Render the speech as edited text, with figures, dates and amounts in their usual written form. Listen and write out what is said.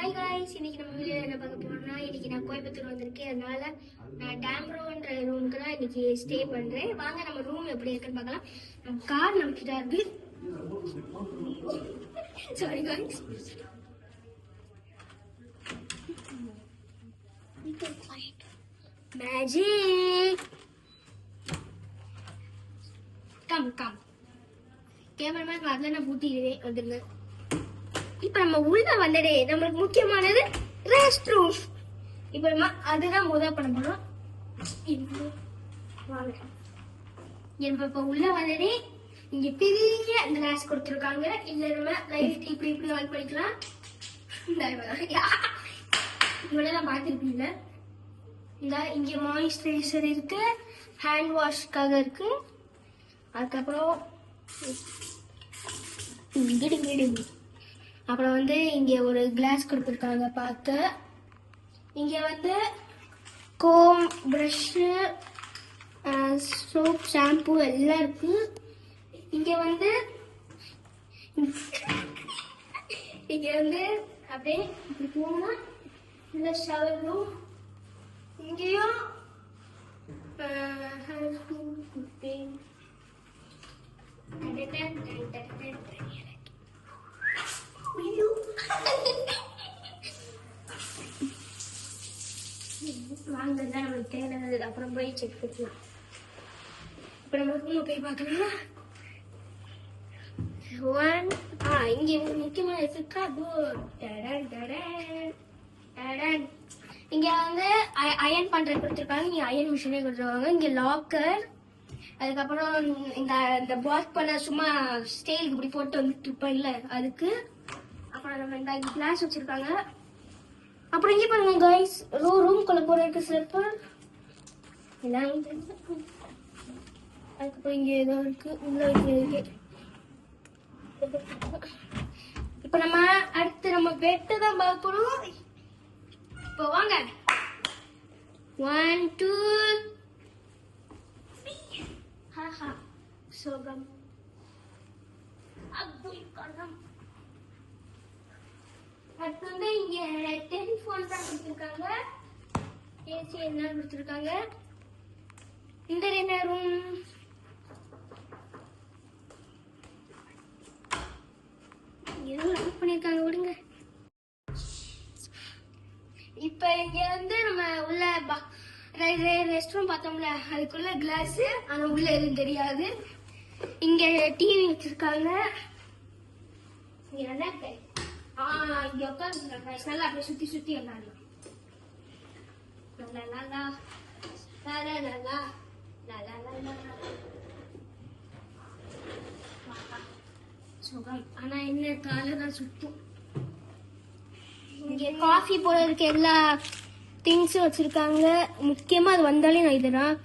Hi guys, இன்னைக்கு நம்ம video என்ன பார்க்க போறோம்னா, இன்னைக்கு நான் கோயம்புத்தூர் வந்திருக்கேன். அதனால நான் டேம்ரோன்ற ரூமுக்கு தான் இன்னைக்கு ஸ்டே பண்றேன். வாங்க நம்ம ரூம் எப்படி இருக்குன்னு பார்க்கலாம். நம்ம கார் நம்ம கிட்ட இருக்கு. Sorry guys. Magic come come cameraman வரல, நான் பூட்டிடுவேன். வந்துருங்க. இப்ப நம்ம உள்ள வந்தடே நம்மளுக்கு முக்கியமானது ரெஸ்ட் ரூம். இப்ப நம்ம அதுதான் முதல் பண்ண போறோம். இப்ப உள்ள வந்தடே இங்க பெரிய கிளாஸ் கொடுத்துருக்காங்க. இல்ல நம்ம லைட் இப்படி இப்படி ஆன் பண்ணிக்கலாம். இவ்வளவுதான் பாத்துருப்பீங்க. இந்த இங்க மாய்ஸ்சரைசர் இருக்கு, ஹேண்ட் வாஷ்க்காக இருக்கு. அதுக்கப்புறம் அப்புறம் வந்து இங்க ஒரு கிளாஸ் கொடுத்துருக்காங்க பார்க்க. இங்க வந்து கோம், பிரஷ், சோப், ஷாம்பு எல்லாம் இருக்கு. இங்க வந்து அப்படியே இப்படி போனா இந்த ஷவர் ரூம். இங்கேயும் வாங்கதான் நம்மளுக்கு தேவையானது. அப்புறம் போய் செக் பண்ணலாம். இப்ப நம்ம ரூம் போய் பார்க்கலாம். இங்க முக்கியமான இருக்கா. இங்க வந்து அயன் பண்ற கொடுத்துருக்காங்க. இங்க அயன் மிஷினே கொடுத்துருக்காங்க. இங்க லாக்கர், அதுக்கப்புறம் இந்த வாஷ் பண்ண சும்மா ஸ்டைலுக்கு இப்படி போட்டு வந்துட்டு இருப்போம் இல்ல, அதுக்கு. அப்புறம் நம்ம இந்த கிளாஸ் வச்சிருக்காங்க. அப்புறம் இங்க பாருங்க கைஸ், ரூம்குள்ள போறதுக்கு ஸ்லிப்பர் எல்லாம். அதுக்கப்புறம் இங்க ஏதோ இருக்கு, உள்ள இருக்கு. இப்ப நம்ம அடுத்து நம்ம பெட்டு தான் பார்க்கணும். இப்போ வாங்க. 1 2 ஹாஹா சோகம் அப்துல் கலாம். அடுத்து வந்து இங்க டெலிஃபோன் தான் கொடுத்துருக்காங்க. ஏசி எல்லாம் கொடுத்துருக்காங்க. இந்த என்ன ரூம், ஏதோ லாக் பண்ணிருக்காங்க, விடுங்க. இப்ப இங்க வந்து நம்ம உள்ள ரெஸ்ட் ரூம் பார்த்தோம்ல, அதுக்குள்ள கிளாஸ், ஆனா உள்ள எதுவும் தெரியாது. இங்க டிவி வச்சிருக்காங்க. இங்க இங்க உட்காந்து நல்லா அப்படியே சுத்தி சுத்தி விளையாடலாம். சுகம். ஆனா என்ன காலதான் சுத்தும். இங்க காஃபி போடுறதுக்கு எல்லா திங்ஸும் வச்சிருக்காங்க. முக்கியமா அது வந்தாலே நான் இதுதான்